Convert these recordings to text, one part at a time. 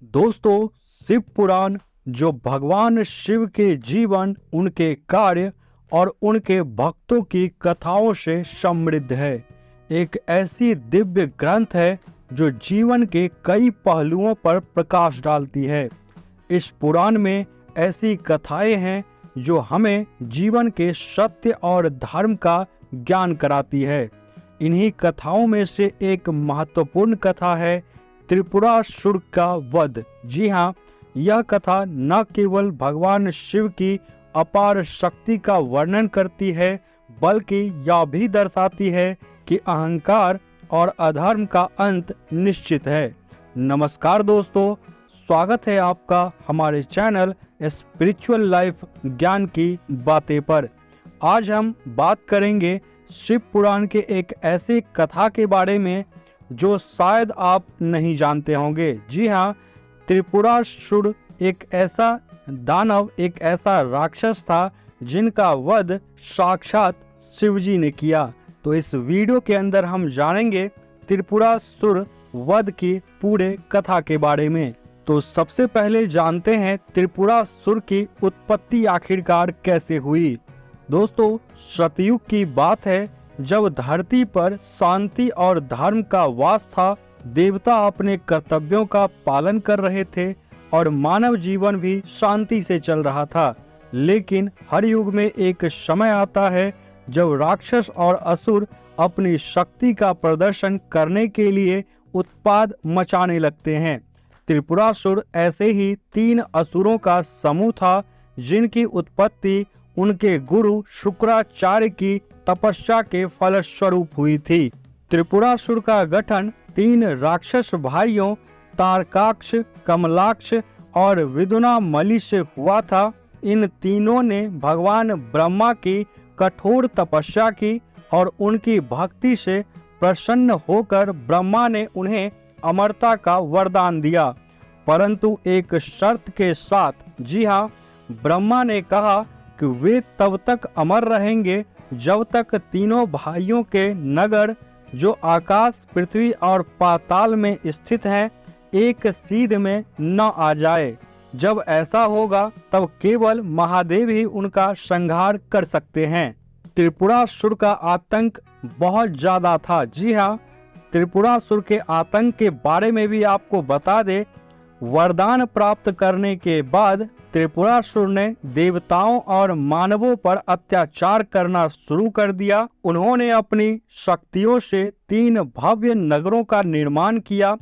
दोस्तों, शिव पुराण जो भगवान शिव के जीवन, उनके कार्य और उनके भक्तों की कथाओं से समृद्ध है। एक ऐसी दिव्य ग्रंथ है जो जीवन के कई पहलुओं पर प्रकाश डालती है। इस पुराण में ऐसी कथाएं हैं जो हमें जीवन के सत्य और धर्म का ज्ञान कराती है। इन्हीं कथाओं में से एक महत्वपूर्ण कथा है त्रिपुरासुर का वध। जी हाँ, यह कथा न केवल भगवान शिव की अपार शक्ति का वर्णन करती है, बल्कि यह भी दर्शाती है कि अहंकार और अधर्म का अंत निश्चित है। नमस्कार दोस्तों, स्वागत है आपका हमारे चैनल स्पिरिचुअल लाइफ ज्ञान की बातें पर। आज हम बात करेंगे शिव पुराण के एक ऐसे कथा के बारे में जो शायद आप नहीं जानते होंगे। जी हाँ, त्रिपुरासुर एक ऐसा दानव, एक ऐसा राक्षस था जिनका वध साक्षात शिवजी ने किया। तो इस वीडियो के अंदर हम जानेंगे त्रिपुरासुर वध की पूरे कथा के बारे में। तो सबसे पहले जानते हैं त्रिपुरासुर की उत्पत्ति आखिरकार कैसे हुई। दोस्तों, सतयुग की बात है, जब धरती पर शांति और धर्म का वास था। देवता अपने कर्तव्यों का पालन कर रहे थे और मानव जीवन भी शांति से चल रहा था। लेकिन हर युग में एक समय आता है जब राक्षस और असुर अपनी शक्ति का प्रदर्शन करने के लिए उत्पात मचाने लगते हैं। त्रिपुरासुर ऐसे ही 3 असुरों का समूह था जिनकी उत्पत्ति उनके गुरु शुक्राचार्य की तपस्या के फलस्वरूप हुई थी। त्रिपुरासुर का गठन 3 राक्षस भाइयों तारकाक्ष, कमलाक्ष और विदुनामली से हुआ था। इन तीनों ने भगवान ब्रह्मा की कठोर तपस्या की और उनकी भक्ति से प्रसन्न होकर ब्रह्मा ने उन्हें अमरता का वरदान दिया, परंतु एक शर्त के साथ। जी हाँ, ब्रह्मा ने कहा कि वे तब तक अमर रहेंगे जब तक तीनों भाइयों के नगर जो आकाश, पृथ्वी और पाताल में स्थित हैं, एक सीध में न आ जाए। जब ऐसा होगा तब केवल महादेव ही उनका संहार कर सकते हैं। त्रिपुरासुर का आतंक बहुत ज्यादा था। जी हाँ, त्रिपुरासुर के आतंक के बारे में भी आपको बता दे। वरदान प्राप्त करने के बाद त्रिपुरासुर ने देवताओं और मानवों पर अत्याचार करना शुरू कर दिया। उन्होंने अपनी शक्तियों से 3 भव्य नगरों का निर्माण किया।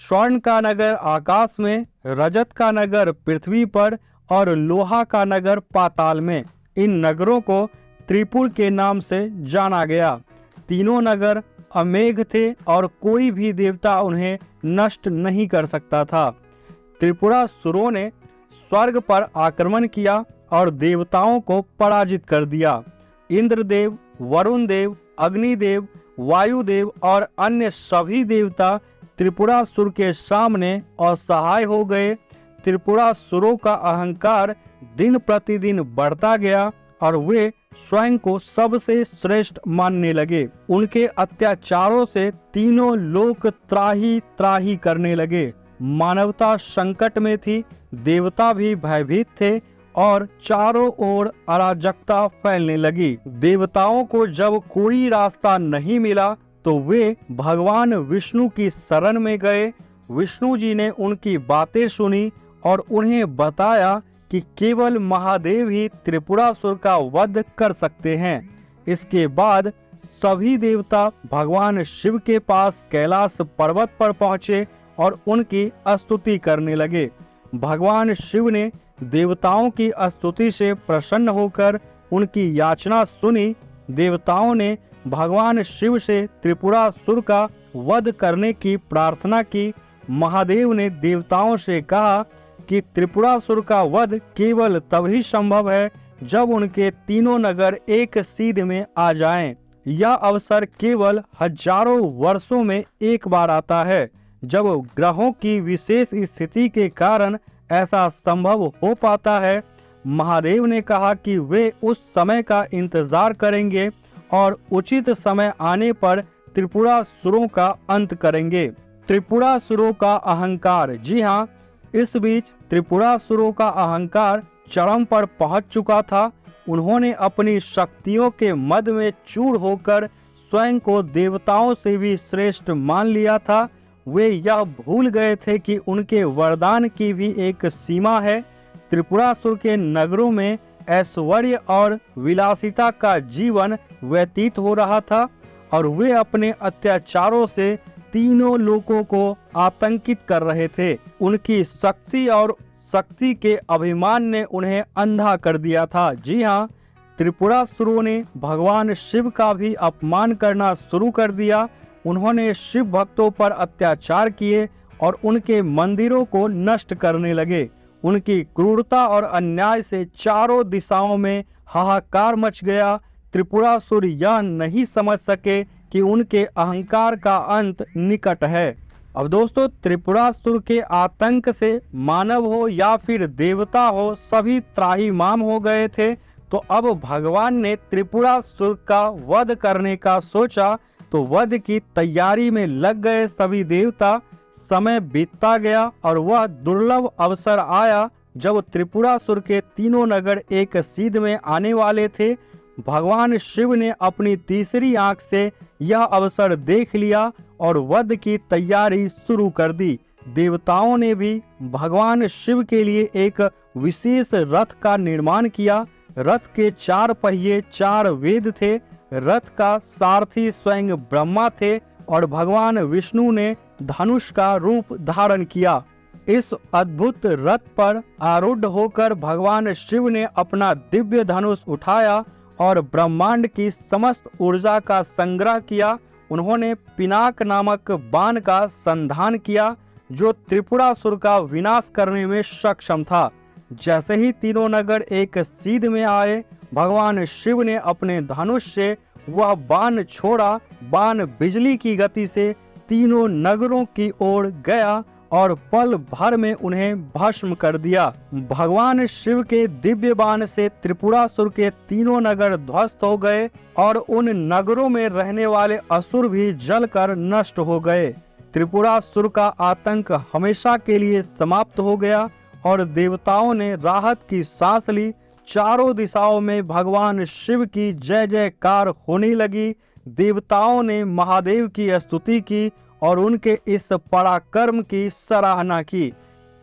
स्वर्ण का नगर आकाश में, रजत का नगर पृथ्वी पर और लोहा का नगर पाताल में। इन नगरों को त्रिपुर के नाम से जाना गया। तीनों नगर अमेघ थे और कोई भी देवता उन्हें नष्ट नहीं कर सकता था। त्रिपुरासुरों ने स्वर्ग पर आक्रमण किया और देवताओं को पराजित कर दिया। इंद्रदेव, वरुण देव, अग्निदेव, वायुदेव और अन्य सभी देवता त्रिपुरासुर के सामने असहाय हो गए। त्रिपुरासुरों का अहंकार दिन प्रतिदिन बढ़ता गया और वे स्वयं को सबसे श्रेष्ठ मानने लगे। उनके अत्याचारों से तीनों लोक त्राही त्राही करने लगे। मानवता संकट में थी, देवता भी भयभीत थे और चारों ओर अराजकता फैलने लगी। देवताओं को जब कोई रास्ता नहीं मिला तो वे भगवान विष्णु की शरण में गए। विष्णु जी ने उनकी बातें सुनी और उन्हें बताया कि केवल महादेव ही त्रिपुरासुर का वध कर सकते हैं। इसके बाद सभी देवता भगवान शिव के पास कैलाश पर्वत पर पहुंचे और उनकी स्तुति करने लगे। भगवान शिव ने देवताओं की स्तुति से प्रसन्न होकर उनकी याचना सुनी। देवताओं ने भगवान शिव से त्रिपुरासुर का वध करने की प्रार्थना की। महादेव ने देवताओं से कहा कि त्रिपुरासुर का वध केवल तभी संभव है जब उनके तीनों नगर एक सीध में आ जाएं। यह अवसर केवल हजारों वर्षों में एक बार आता है। जब ग्रहों की विशेष स्थिति के कारण ऐसा संभव हो पाता है। महादेव ने कहा कि वे उस समय का इंतजार करेंगे और उचित समय आने पर त्रिपुरासुरों का अंत करेंगे। त्रिपुरासुरों का अहंकार। जी हाँ, इस बीच त्रिपुरासुरों का अहंकार चरम पर पहुंच चुका था। उन्होंने अपनी शक्तियों के मद में चूर होकर स्वयं को देवताओं से भी श्रेष्ठ मान लिया था। वे यह भूल गए थे कि उनके वरदान की भी एक सीमा है। त्रिपुरासुर के नगरों में ऐश्वर्य और विलासिता का जीवन व्यतीत हो रहा था और वे अपने अत्याचारों से तीनों लोगों को आतंकित कर रहे थे। उनकी शक्ति और शक्ति के अभिमान ने उन्हें अंधा कर दिया था। जी हाँ, त्रिपुरासुरों ने भगवान शिव का भी अपमान करना शुरू कर दिया। उन्होंने शिव भक्तों पर अत्याचार किए और उनके मंदिरों को नष्ट करने लगे। उनकी क्रूरता और अन्याय से चारों दिशाओं में हाहाकार मच गया। त्रिपुरासुर यह नहीं समझ सके कि उनके अहंकार का अंत निकट है। अब दोस्तों, त्रिपुरासुर के आतंक से मानव हो या फिर देवता हो, सभी त्राहिमाम हो गए थे। तो अब भगवान ने त्रिपुरासुर का वध करने का सोचा, तो वध की तैयारी में लग गए सभी देवता। समय बीतता गया और वह दुर्लभ अवसर आया जब त्रिपुरासुर के तीनों नगर एक सीध में आने वाले थे। भगवान शिव ने अपनी तीसरी आंख से यह अवसर देख लिया और वध की तैयारी शुरू कर दी। देवताओं ने भी भगवान शिव के लिए एक विशेष रथ का निर्माण किया। रथ के 4 पहिए 4 वेद थे। रथ का सारथी स्वयं ब्रह्मा थे और भगवान विष्णु ने धनुष का रूप धारण किया। इस अद्भुत रथ पर आरूढ़ होकर भगवान शिव ने अपना दिव्य धनुष उठाया और ब्रह्मांड की समस्त ऊर्जा का संग्रह किया। उन्होंने पिनाक नामक बाण का संधान किया जो त्रिपुरासुर का विनाश करने में सक्षम था। जैसे ही तीनों नगर एक सीध में आए, भगवान शिव ने अपने धनुष से वह बाण छोड़ा। बाण बिजली की गति से तीनों नगरों की ओर गया और पल भर में उन्हें भस्म कर दिया। भगवान शिव के दिव्य बाण से त्रिपुरासुर के तीनों नगर ध्वस्त हो गए और उन नगरों में रहने वाले असुर भी जलकर नष्ट हो गए। त्रिपुरासुर का आतंक हमेशा के लिए समाप्त हो गया और देवताओं ने राहत की सांस ली। चारों दिशाओं में भगवान शिव की जय जयकार होने लगी। देवताओं ने महादेव की स्तुति की और उनके इस पराक्रम की सराहना की।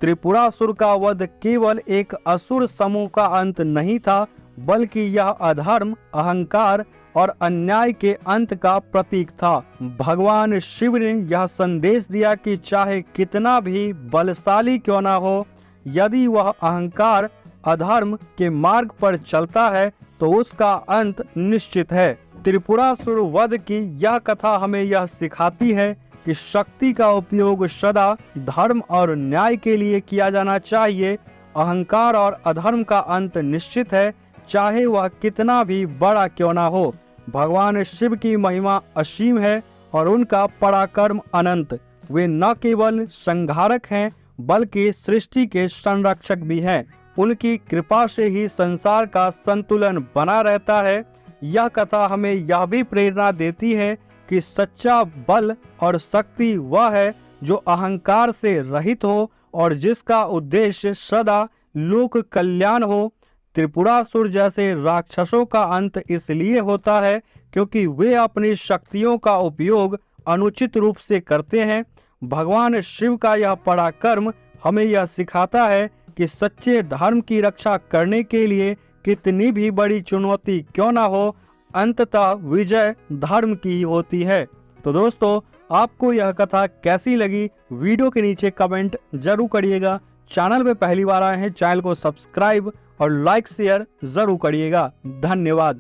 त्रिपुरासुर का वध केवल एक असुर समूह का अंत नहीं था, बल्कि यह अधर्म, अहंकार और अन्याय के अंत का प्रतीक था। भगवान शिव ने यह संदेश दिया कि चाहे कितना भी बलशाली क्यों ना हो, यदि वह अहंकार, अधर्म के मार्ग पर चलता है तो उसका अंत निश्चित है। त्रिपुरासुर वध की यह कथा हमें यह सिखाती है कि शक्ति का उपयोग सदा धर्म और न्याय के लिए किया जाना चाहिए। अहंकार और अधर्म का अंत निश्चित है, चाहे वह कितना भी बड़ा क्यों ना हो। भगवान शिव की महिमा असीम है और उनका पराक्रम अनंत। वे न केवल संहारक हैं बल्कि सृष्टि के संरक्षक भी हैं। उनकी कृपा से ही संसार का संतुलन बना रहता है। यह कथा हमें यह भी प्रेरणा देती है कि सच्चा बल और शक्ति वह है जो अहंकार से रहित हो और जिसका उद्देश्य सदा लोक कल्याण हो। त्रिपुरासुर जैसे राक्षसों का अंत इसलिए होता है क्योंकि वे अपनी शक्तियों का उपयोग अनुचित रूप से करते हैं। भगवान शिव का यह पराक्रम हमें यह सिखाता है कि सच्चे धर्म की रक्षा करने के लिए कितनी भी बड़ी चुनौती क्यों ना हो, अंततः विजय धर्म की ही होती है। तो दोस्तों, आपको यह कथा कैसी लगी, वीडियो के नीचे कमेंट जरूर करिएगा। चैनल पे पहली बार आए हैं, चैनल को सब्सक्राइब और लाइक शेयर जरूर करिएगा। धन्यवाद।